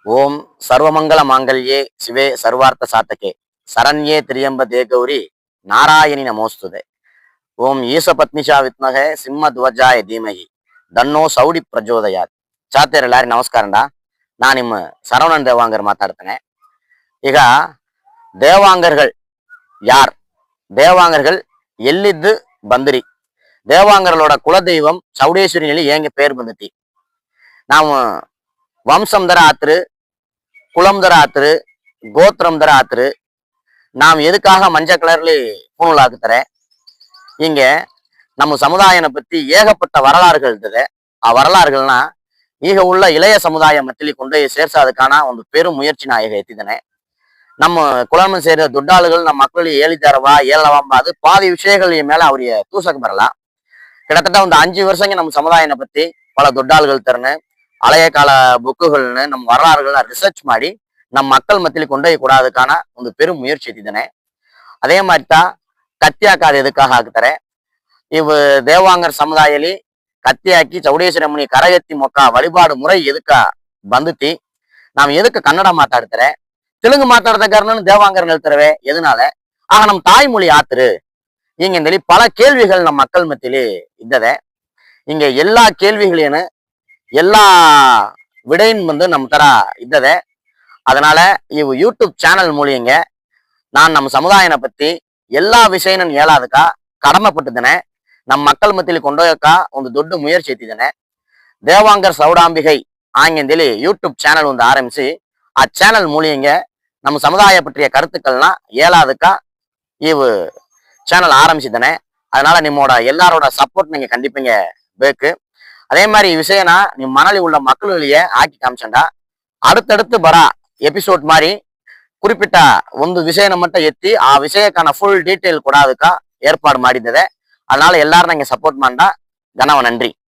ஓம் சர்வமங்கல மாங்கல்யே சிவே சர்வார்த்த சாத்தகே சரண்யே திரியம்பதே கௌரி நாராயணி நமோஸ்துதே. ஓம் ஈசபத்னிஷா வித்மகே சிம்ம துவஜாய தீமகி தன்னோ ಸೌಡಿ ಪ್ರಚೋದಯಾತ್. ಚಾತೆರ್ ಎಲ್ಲಾರಿ ನಮಸ್ಕಾರಂಡ. ನಾ ನಿಮ್ಮ ಸರವಣನ್ ದೇವಾಂಗರ್ ಮಾತಾಡ್ತೇನೆ. ಈಗ ದೇವಾಂಗರ್ಗಳು ಯಾರ್, ದೇವಾಂಗರ್ಗಳು ಎಲ್ಲಿದ್ದು ಬಂದಿರಿ, ದೇವಾಂಗர்களோட குலதெய்வம் சௌடேஸ்வரியில ஏங்க பேர் ಬಂದತಿ, ನಾವು ವಂಶಂ ದರ ಆತ್ரு, குலம் தர ஆத்துரு, கோத்திரம் தர ஆத்துரு. நாம் எதுக்காக மஞ்சள் கலர்ல பூணூல் தரேன். இங்க நம்ம சமுதாயனை பத்தி ஏகப்பட்ட வரலாறுகள் இருக்குது. வரலாறுகள்னா ಈಗ உள்ள இளைய சமுதாய மத்தியில கொண்டு சேர்ಸಾದಕ್ಕಾன ಒಂದು பெரும் முயற்சி நான் ಈಗ ಎತ್ತಿದ್ದೇನೆ. நம்ம குலಮ ಸೇರಿದ ದುಡ್ಡಾಳುಗಳು ನಮ್ಮ ಮಕ್ಕಳಿಗೆ ಹೇಳಿದಾರವಾ ಹೇಳವಾಂಬ ಅದು பாதி விஷயங்கள் மேல அவரிய தூசக்கு ಬರಲ್ಲ. கிட்டத்தட்ட ಒಂದು 5 வருஷங்க நம்ம சமுதாயனை பத்தி பல ದುಡ್ಡಾಳುಗಳು தரனு ಹಳೆಯ ಕಾಲ ಬುಕ್ಕುಗಳನ್ನ ನಮ್ಮ வரலாறுಗಳನ್ನ ರಿಸರ್ಚ್ ಮಾಡಿ ನಮ್ಮ மக்கள் மத்தியில கொண்டு போய் கூடாதுக்கான ಒಂದು பெரும் முயற்சி ಎತ್ತಿದ್ದೇನೆ. அதே மாதிரி தான் கத்தி ಹಾಕೋದು எதுக்காக ಹಾಕ್ತಾರೆ. இவ் தேவாங்கர் சமுதாயಲಿ கத்தி ಹಾಕಿ ಚೌಡೇಶ್ವರಿ ಅಮ್ಮನಿ ಕರಗತ್ತಿ ಮೊಕ್ಕ ವಳಿಪಾಡು ಮುறை ಎದಕ್ಕ ಬಂದತಿ. ನಾವು ಎದಕ್ಕೆ ಕನ್ನಡ ಮಾತಾಡ್ತಾರೆ, தெலுங்கு மாத்தாடுற காரணம் தேவாங்கர் நிறுத்தரவே எதனால ஆக நம் தாய்மொழி ஆத்துரு இங்க இந்த பல கேள்விகள் நம்ம மக்கள் மத்தியிலே இದ್ದದೆ. இங்க எல்லா கேள்விகளேன்னு எல்லா விடையும் வந்து நம்ம தர இದ್ದದೆ. அதனால இவ் யூடியூப் சேனல் மூலியங்க நான் நம்ம சமுதாயனை பத்தி எல்லா விஷயம் ಹೇಳೋದಕ್ಕ கடமைப்பட்டுதனே. ನಮ್ಮ மக்கள் மத்தியில கொண்டு ಹೋಗಕ್ಕ ಒಂದು ದೊಡ್ಡ முயற்சி ಎತ್ತಿದ್ದೇನೆ. தேவாங்கர் சௌடாம்பிகை ஆங்கியந்திலே யூடியூப் சேனல் வந்து ஆரம்பிச்சு ಆ சேனல் மூலியங்க நம்ம சமுதாய பற்றிய கருத்துக்கள்லாம் ಹೇಳೋದಕ್ಕ இவ் சேனல் ஆரம்பிச்சுதானே. அதனால நிம்மோட எல்லாரோட சப்போர்ட் நீங்க கண்டிப்பீங்க ಬೇಕು. அதே மாதிரி விஷயம்னா ನಿಮ್ಮ மனதில் உள்ள மக்களிலேயே ஆக்கி காமிச்சண்டா அடுத்தடுத்து ಬರ ಎಪಿಸೋಡ್ மாதிரி குறிப்பிட்ட ಒಂದು ವಿಷಯನ மட்டும் ಎತ್ತಿ ಆ ವಿಷಯಕ್ಕಾன ಫುಲ್ ಡೀಟೇಲ್ ಕೊಡೋದಕ್ಕ ಏರ್ಪಾಡು ಮಾಡಿದ್ದೇವೆ. அதனால எல்லாரும் நீங்க சப்போர்ட் பண்ணா கனவ நன்றி.